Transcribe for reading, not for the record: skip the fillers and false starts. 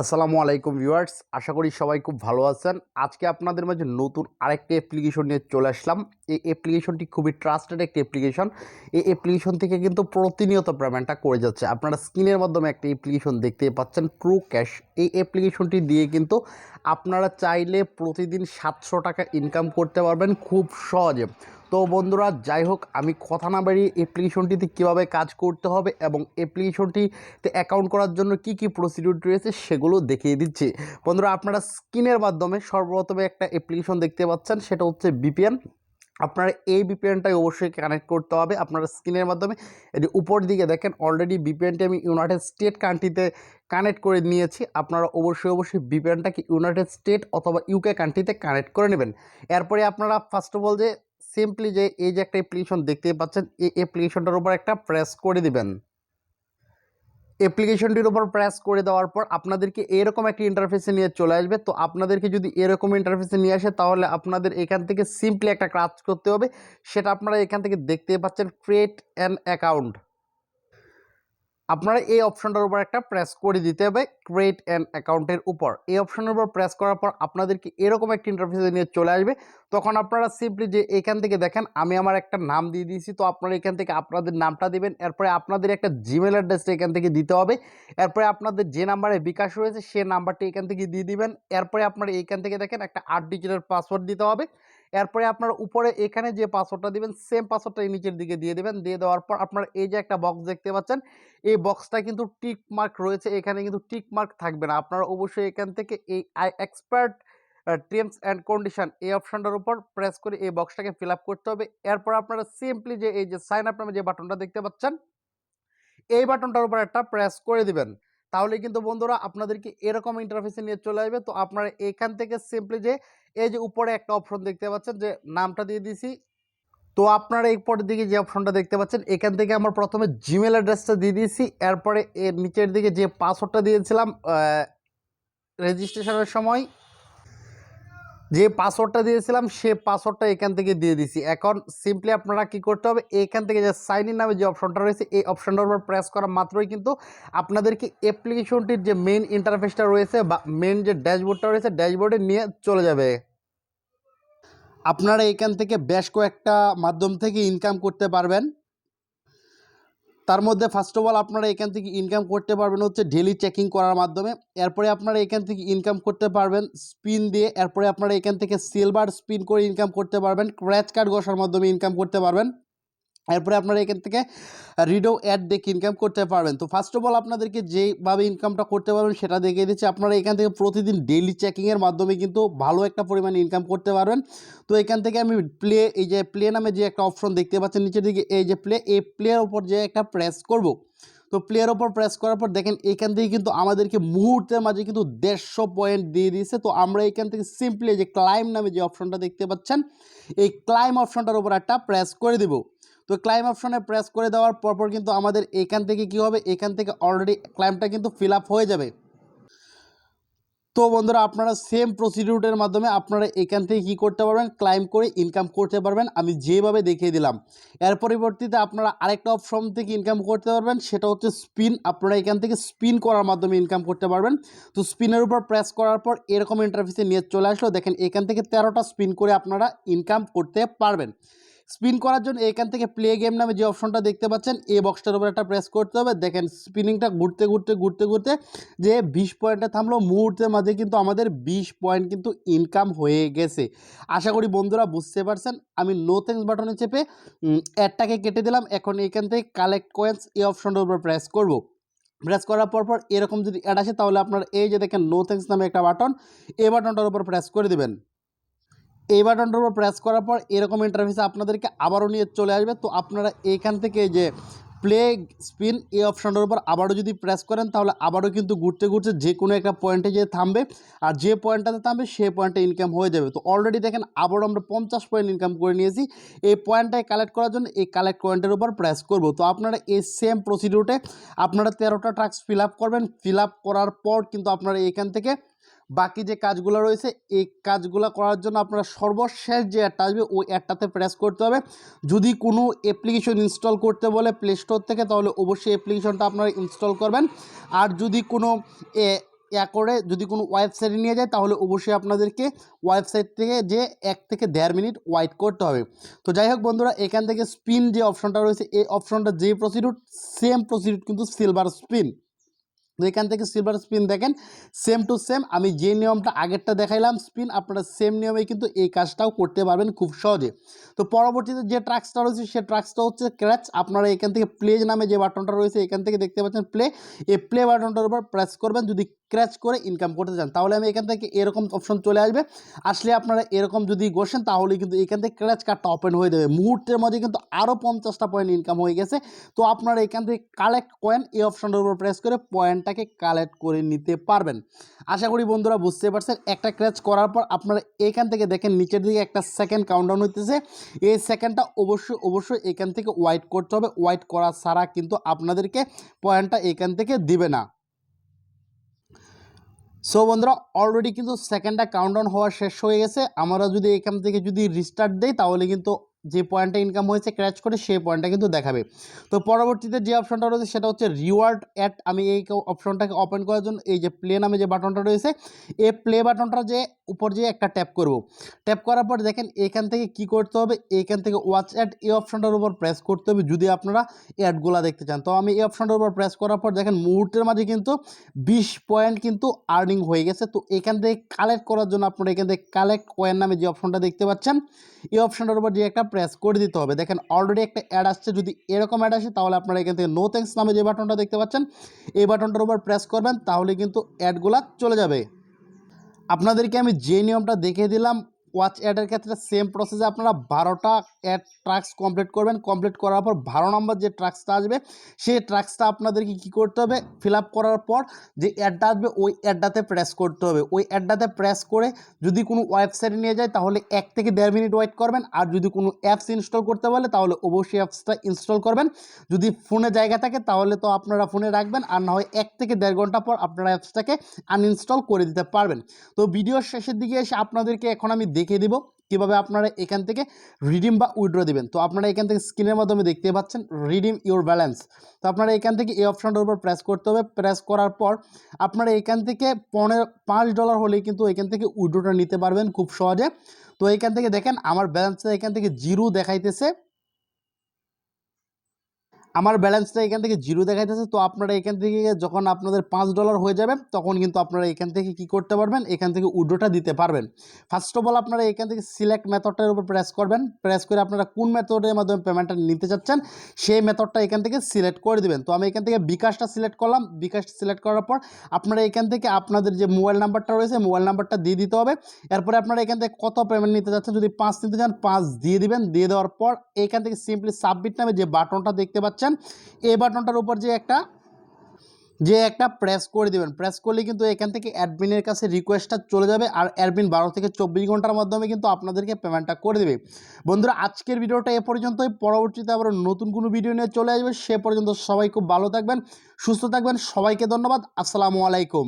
আসসালামু আলাইকুম ভিউয়ার্স, আশা করি সবাই খুব ভালো আছেন। আজকে আপনাদের মাঝে নতুন আরেকটি অ্যাপ্লিকেশন নিয়ে চলে আসলাম। এই অ্যাপ্লিকেশনটি খুবই ট্রাস্টেড একটি অ্যাপ্লিকেশন। এই অ্যাপ্লিকেশন থেকে কিন্তু প্রতিনিয়ত পেমেন্টটা করে যাচ্ছে। আপনারা স্ক্রিনের মাধ্যমে একটা অ্যাপ্লিকেশন দেখতে পাচ্ছেন, ট্রু ক্যাশ। এই অ্যাপ্লিকেশনটি দিয়ে কিন্তু আপনারা চাইলে প্রতিদিন 700 টাকা ইনকাম করতে পারবেন খুব সহজে। তো বন্ধুরা, যাই হোক, আমি কথা না বাড়িয়ে অ্যাপ্লিকেশনটিতে কীভাবে কাজ করতে হবে এবং অ্যাপ্লিকেশনটিতে অ্যাকাউন্ট করার জন্য কি কি প্রসিডিউর রয়েছে সেগুলো দেখিয়ে দিচ্ছি। বন্ধুরা, আপনারা স্ক্রিনের মাধ্যমে সর্বপ্রথমে একটা অ্যাপ্লিকেশন দেখতে পাচ্ছেন, সেটা হচ্ছে বিপিএন। আপনারা এই বিপিএনটাই অবশ্যই কানেক্ট করতে হবে। আপনারা স্ক্রিনের মাধ্যমে এই উপর দিকে দেখেন, অলরেডি বিপিএনটি আমি ইউনাইটেড স্টেট কান্ট্রিতে কানেক্ট করে নিয়েছি। আপনারা অবশ্যই বিপিএনটাকে ইউনাইটেড স্টেট অথবা ইউকে কান্ট্রিতে কানেক্ট করে নেবেন। এরপরে আপনারা ফার্স্ট অফ অল যে সিম্পলি যে এই যে একটা অ্যাপ্লিকেশন দেখতে পাচ্ছেন, এই অ্যাপ্লিকেশনটার উপর একটা প্রেস করে দিবেন। অ্যাপ্লিকেশনটির উপর প্রেস করে দেওয়ার পর আপনাদেরকে এরকম একটি ইন্টারফেসে নিয়ে চলে আসবে। তো আপনাদেরকে যদি এরকম ইন্টারফেসে নিয়ে আসে, তাহলে আপনাদের এখান থেকে সিম্পলি একটা কাজ করতে হবে। সেটা আপনারা এখান থেকে দেখতে পাচ্ছেন, ক্রিয়েট অ্যান অ্যাকাউন্ট। আপনারা এই অপশনটার উপর একটা প্রেস করে দিতে হবে, ক্রিয়েট অ্যান অ্যাকাউন্টের উপর। এই অপশনের উপর প্রেস করার পর আপনাদেরকে এরকম একটা ইন্টারফেসে নিয়ে চলে আসবে। তখন আপনারা সিম্পলি যে এখান থেকে দেখেন, আমি আমার একটা নাম দিয়ে দিয়েছি। তো আপনারা এখান থেকে আপনাদের নামটা দিবেন। এরপরে আপনাদের একটা জিমেল অ্যাড্রেসটা এখান থেকে দিতে হবে। এরপরে আপনাদের যে নাম্বারে বিকাশ রয়েছে সে নাম্বারটি এখান থেকে দিয়ে দিবেন। এরপরে আপনারা এইখান থেকে দেখেন একটা 8 ডিজিটের পাসওয়ার্ড দিতে হবে। এরপরে আপনারা উপরে এখানে যে পাসওয়ার্ডটা দিবেন, সেম পাসওয়ার্ডটা নিচের দিকে দিয়ে দিবেন। দিয়ে দেওয়ার পর আপনারা এই যে একটা বক্স দেখতে পাচ্ছেন, এই বক্সটা কিন্তু টিক মার্ক রয়েছে। এখানে কিন্তু টিক মার্ক থাকবে না। আপনারা অবশ্যই এখান থেকে এই I expert terms and condition এই অপশনটার উপর প্রেস করে এই বক্সটাকে ফিল আপ করতে হবে। এরপর আপনারা সিম্পলি যে এই যে সাইন আপ নামে যে বাটনটা দেখতে পাচ্ছেন, এই বাটনটার উপর একটা প্রেস করে দিবেন। তাহলে কিন্তু বন্ধুরা আপনাদেরকে এরকম ইন্টারফেসে নিয়ে চলে আসবে। তো আপনারা এখান থেকে সিম্পলি যে এই যে উপরে একটা অপশন দেখতে পাচ্ছেন, যে নামটা দিয়ে দিছি। তো আপনারা এই পরের দিকে যে অপশনটা দেখতে পাচ্ছেন, এখান থেকে আমরা প্রথমে জিমেল অ্যাড্রেসটা দিয়ে দিয়েছি। এরপরে এর নিচের দিকে যে পাসওয়ার্ডটা দিয়েছিলাম রেজিস্ট্রেশনের সময়, যে পাসওয়ার্ডটা দিয়েছিলাম সে পাসওয়ার্ডটা এখান থেকে দিয়ে দিছি। এখন সিম্পলি আপনারা কি করতে হবে, এখান থেকে যে সাইন ইন নামে যে অপশনটা রয়েছে, এই অপশনটার উপর প্রেস করা মাত্রই কিন্তু আপনাদেরকে অ্যাপ্লিকেশনটির যে মেইন ইন্টারফেসটা রয়েছে বা মেইন যে ড্যাশবোর্ডটা রয়েছে, ড্যাশবোর্ডে নিয়ে চলে যাবে। আপনারা এখান থেকে বেশ কয়েকটা মাধ্যম থেকে ইনকাম করতে পারবেন। তার মধ্যে ফার্স্ট অফ অল আপনারা এখান থেকে ইনকাম করতে পারবেন হচ্ছে ডেলি চেকিং করার মাধ্যমে। এরপরে আপনারা এখান থেকে ইনকাম করতে পারবেন স্পিন দিয়ে। এরপরে আপনারা এখান থেকে সিলভার স্পিন করে ইনকাম করতে পারবেন। ক্র্যাচ কার্ড ঘষার মাধ্যমে ইনকাম করতে পারবেন। এরপরে আপনারা এখান থেকে রিডো অ্যাড দেখে ইনকাম করতে পারবেন। তো ফার্স্ট অফ অল আপনাদেরকে যেভাবে ইনকামটা করতে পারবেন সেটা দেখিয়ে দিচ্ছি। আপনারা এখান থেকে প্রতিদিন ডেইলি চেকিংয়ের মাধ্যমে কিন্তু ভালো একটা পরিমাণে ইনকাম করতে পারবেন। তো এখান থেকে আমি এই যে প্লে নামে যে একটা অপশন দেখতে পাচ্ছেন নিচের দিকে, এই যে এই প্লের ওপর যে একটা প্রেস করব। তো প্লেয়ার ওপর প্রেস করার পর দেখেন এখান থেকে কিন্তু আমাদেরকে মুহূর্তের মাঝে কিন্তু 150 পয়েন্ট দিয়ে দিয়েছে। তো আমরা এখান থেকে সিম্পলি যে ক্লাইম নামে যে অপশনটা দেখতে পাচ্ছেন, এই ক্লাইম অপশনটার উপর একটা প্রেস করে দেব। তো ক্লাইম অপশনে প্রেস করে দেওয়ার পরপর কিন্তু আমাদের এখান থেকে কি হবে, এখান থেকে অলরেডি ক্লাইমটা কিন্তু ফিল আপ হয়ে যাবে। তো বন্ধুরা, আপনারা সেম প্রসিডিউরের মাধ্যমে আপনারা এখান থেকে কী করতে পারবেন, ক্লাইম করে ইনকাম করতে পারবেন আমি যেভাবে দেখিয়ে দিলাম। এর পরিবর্তিতে আপনারা আরেকটা অপশন থেকে ইনকাম করতে পারবেন, সেটা হচ্ছে স্পিন। আপনারা এখান থেকে স্পিন করার মাধ্যমে ইনকাম করতে পারবেন। তো স্পিনের উপর প্রেস করার পর এরকম ইন্টারফেসে নিয়ে চলে আসলো। দেখেন এখান থেকে 13টা স্পিন করে আপনারা ইনকাম করতে পারবেন। স্পিন করার জন্য এখান থেকে প্লে গেম নামে যে অপশনটা দেখতে পাচ্ছেন, এই বক্সটার উপর একটা প্রেস করতে হবে। দেখেন স্পিনিংটা ঘুরতে ঘুরতে ঘুরতে ঘুরতে যে 20 পয়েন্টে থামলো, মুহূর্তের মাঝে কিন্তু আমাদের 20 পয়েন্ট কিন্তু ইনকাম হয়ে গেছে। আশা করি বন্ধুরা বুঝতে পারছেন। আমি নো থ্যাঙ্কস বাটনে চেপে অ্যাডটাকে কেটে দিলাম। এখন এখান থেকে কালেক্ট কয়েন্স এই অপশনটার উপর প্রেস করব। প্রেস করার পর এরকম যদি অ্যাড আসে, তাহলে আপনারা এই যে দেখেন নো থ্যাঙ্কস নামে একটা বাটন, এই বাটনটার উপর প্রেস করে দেবেন। এই বাটনটার উপর প্রেস করার পর এরকম ইন্টারফেসে আপনাদেরকে আবারও নিয়ে চলে আসবে। তো আপনারা এইখান থেকে যে প্লে স্পিন এই অপশনটার উপর আবারও যদি প্রেস করেন, তাহলে আবারও কিন্তু ঘুরতে ঘুরতে যে কোনো একটা পয়েন্টে যে থামবে, আর যে পয়েন্টটাতে থামবে সেই পয়েন্টে ইনকাম হয়ে যাবে। তো অলরেডি দেখেন আবারও আমরা 50 পয়েন্ট ইনকাম করে নিয়েছি। এই পয়েন্টটাই কালেক্ট করার জন্য এই কালেক্ট পয়েন্টের উপর প্রেস করব। তো আপনারা এই সেম প্রসিডিউরে আপনারা 13টা টাস্ক ফিল আপ করবেন। ফিল আপ করার পর কিন্তু আপনারা এখান থেকে বাকি যে কাজগুলো রয়েছে, এই কাজগুলো করার জন্য আপনারা সর্বশেষ যে অ্যাডটা আসবে ওই অ্যাডটাতে প্রেস করতে হবে। যদি কোনো অ্যাপ্লিকেশন ইনস্টল করতে বলে প্লে স্টোর থেকে, তাহলে অবশ্যই অ্যাপ্লিকেশনটা আপনারা ইনস্টল করবেন। আর যদি কোনো করে যদি কোনো ওয়েবসাইটে নিয়ে যায় তাহলে অবশ্যই আপনাদেরকে ওয়েবসাইট থেকে যে 1 থেকে 1.5 মিনিট ওয়েট করতে হবে। তো যাই হোক বন্ধুরা, এখান থেকে স্পিন যে অপশনটা রয়েছে এই অপশনটা যে প্রসিডিউর সেম প্রসিডিউর কিন্তু সিলভার স্পিন। তো এখান থেকে সিলভার স্পিন দেখেন সেম টু সেম আমি যে নিয়মটা আগেরটা দেখাইলাম স্পিন, আপনারা সেম নিয়মে কিন্তু এই কাজটাও করতে পারবেন খুব সহজে। তো পরবর্তীতে যে ট্রাক্সটা রয়েছে সে ট্রাক্সটা হচ্ছে ক্র্যাচ। আপনারা এখান থেকে প্লে নামে যে বাটনটা রয়েছে এখান থেকে দেখতে পাচ্ছেন প্লে, এই প্লে বাটনটার উপর প্রেস করবেন যদি ক্র্যাচ করে ইনকাম করতে চান। তাহলে আমি এখান থেকে এরকম অপশন চলে আসবে, আসলে আপনারা এরকম যদি বসেন তাহলে কিন্তু এখান থেকে ক্র্যাচ কার্ডটা ওপেন হয়ে যাবে। মুহূর্তের মধ্যে কিন্তু আরও 50টা পয়েন্ট ইনকাম হয়ে গেছে। তো আপনারা এখান থেকে কালেক্ট কয়েন এই অপশনটার উপর প্রেস করে পয়েন্টটাকে কালেক্ট করে নিতে পারবেন। আশা করি বন্ধুরা বুঝতে পারছেন। একটা ক্র্যাচ করার পর আপনারা এখান থেকে দেখেন নিচের দিকে একটা সেকেন্ড কাউন্টডাউন হইতেছে, এই সেকেন্ডটা অবশ্যই এখান থেকে ওয়েট করতে হবে। ওয়েট করা ছাড়া কিন্তু আপনাদেরকে পয়েন্টটা এখান থেকে দিবে না। সো বন্ধুরা অলরেডি কিন্তু সেকেন্ডটা কাউন্টডাউন হওয়া শেষ হয়ে গেছে। আমরা যদি এখান থেকে যদি রিস্টার্ট দেই তাহলে কিন্তু যে পয়েন্টটা ইনকাম হয়েছে ক্র্যাচ করে সেই পয়েন্টটা কিন্তু দেখাবে। তো পরবর্তীতে যে অপশনটা রয়েছে সেটা হচ্ছে রিওয়ার্ড অ্যাট। আমি এই অপশনটাকে ওপেন করার জন্য এই যে প্লে নামে যে বাটনটা রয়েছে এই প্লে বাটনটা যে উপর যে একটা ট্যাপ করব, ট্যাপ করার পর দেখেন এখান থেকে কি করতে হবে, এখান থেকে ওয়াচ অ্যাড এই অপশনটার উপর প্রেস করতে হবে যদি আপনারা অ্যাডগুলো দেখতে চান। তো আমি এই অপশনটার উপর প্রেস করার পর দেখেন মুহূর্তের মাঝে কিন্তু 20 পয়েন্ট কিন্তু আর্নিং হয়ে গেছে। তো এখান থেকে কালেক্ট করার জন্য আপনারা এখান থেকে কালেক্ট কয়েন নামে যে অপশনটা দেখতে পাচ্ছেন এই অপশনটার উপর যে একটা প্রেস করে দিতে হবে। দেখেন অলরেডি একটা অ্যাড আসছে, যদি এরকম অ্যাড আসে তাহলে আপনারা এখান থেকে নো থ্যাঙ্কস নামে যে বাটনটা দেখতে পাচ্ছেন এই বাটনটার উপর প্রেস করবেন, তাহলে কিন্তু অ্যাডগুলা চলে যাবে। আপনাদেরকে আমি যে নিয়মটা দেখিয়ে দিলাম ওয়াচ অ্যাডের ক্ষেত্রে সেম প্রসেসে আপনারা 12টা অ্যাড ট্রাক্স কমপ্লিট করবেন। কমপ্লিট করার পর 12 নম্বর যে ট্রাক্সটা আসবে সেই ট্রাক্সটা আপনাদেরকে কী করতে হবে, ফিল আপ করার পর যে অ্যাডটা আসবে ওই অ্যাডটাতে প্রেস করতে হবে। ওই অ্যাডটাতে প্রেস করে যদি কোনো ওয়েবসাইটে নিয়ে যায় তাহলে 1 থেকে 1.5 মিনিট ওয়েট করবেন। আর যদি কোনো অ্যাপস ইনস্টল করতে বলে তাহলে অবশ্যই অ্যাপসটা ইনস্টল করবেন। যদি ফোনে জায়গা থাকে তাহলে তো আপনারা ফোনে রাখবেন, আর না হয় 1 থেকে 1.5 ঘন্টা পর আপনারা অ্যাপসটাকে আনইনস্টল করে দিতে পারবেন। তো ভিডিওর শেষের দিকে এসে আপনাদেরকে এখন আমি দেখিয়ে দিব কীভাবে আপনারা এখান থেকে রিডিম বা উইথড্র দিবেন। তো আপনারা এখান থেকে স্ক্রিনের মাধ্যমে দেখতে পাচ্ছেন রিডিম ইউর ব্যালেন্স। তো আপনারা এখান থেকে এই অপশনটার উপর প্রেস করতে হবে। প্রেস করার পর আপনারা এখান থেকে $5 হলেই কিন্তু এখান থেকে উইথড্রটা নিতে পারবেন খুব সহজে। তো এখান থেকে দেখেন আমার ব্যালেন্সটা এখান থেকে 0 দেখাইতেছে, আমার ব্যালেন্সটা এখান থেকে 0 দেখাইতেছে। তো আপনারা এখান থেকে যখন আপনাদের $5 হয়ে যাবে তখন কিন্তু আপনারা এখান থেকে কি করতে পারবেন, এখান থেকে উইথড্রটা দিতে পারবেন। ফার্স্ট অফ অল আপনারা এখান থেকে সিলেক্ট মেথডটার উপর প্রেস করবেন। প্রেস করে আপনারা কোন মেথডের মাধ্যমে পেমেন্টটা নিতে চাচ্ছেন সেই মেথডটা এখান থেকে সিলেক্ট করে দেবেন। তো আমি এখান থেকে বিকাশটা সিলেক্ট করলাম। বিকাশটা সিলেক্ট করার পর আপনারা এখান থেকে আপনাদের যে মোবাইল নাম্বারটা রয়েছে মোবাইল নাম্বারটা দিয়ে দিতে হবে। এরপরে আপনারা এখান থেকে কত পেমেন্ট নিতে চাচ্ছেন, যদি 5 নিতে চান 5 দিয়ে দিবেন। দিয়ে দেওয়ার পর এখান থেকে সিম্পলি সাবমিট নামে যে বাটনটা দেখতে পাচ্ছেন এই বাটনটার উপর যে একটা প্রেস করে দিবেন। প্রেস করলে কিন্তু এখান থেকে অ্যাডমিনের কাছে রিকোয়েস্টটা চলে যাবে, আর অ্যাডমিন 12 থেকে 24 ঘন্টার মাধ্যমে কিন্তু আপনাদেরকে পেমেন্টটা করে দেবে। বন্ধুরা আজকের ভিডিওটা এ পর্যন্তই। পরবর্তীতে আবার নতুন কোনো ভিডিও নিয়ে চলে আসবে। সে পর্যন্ত সবাই খুব ভালো থাকবেন, সুস্থ থাকবেন। সবাইকে ধন্যবাদ। আসসালামু আলাইকুম।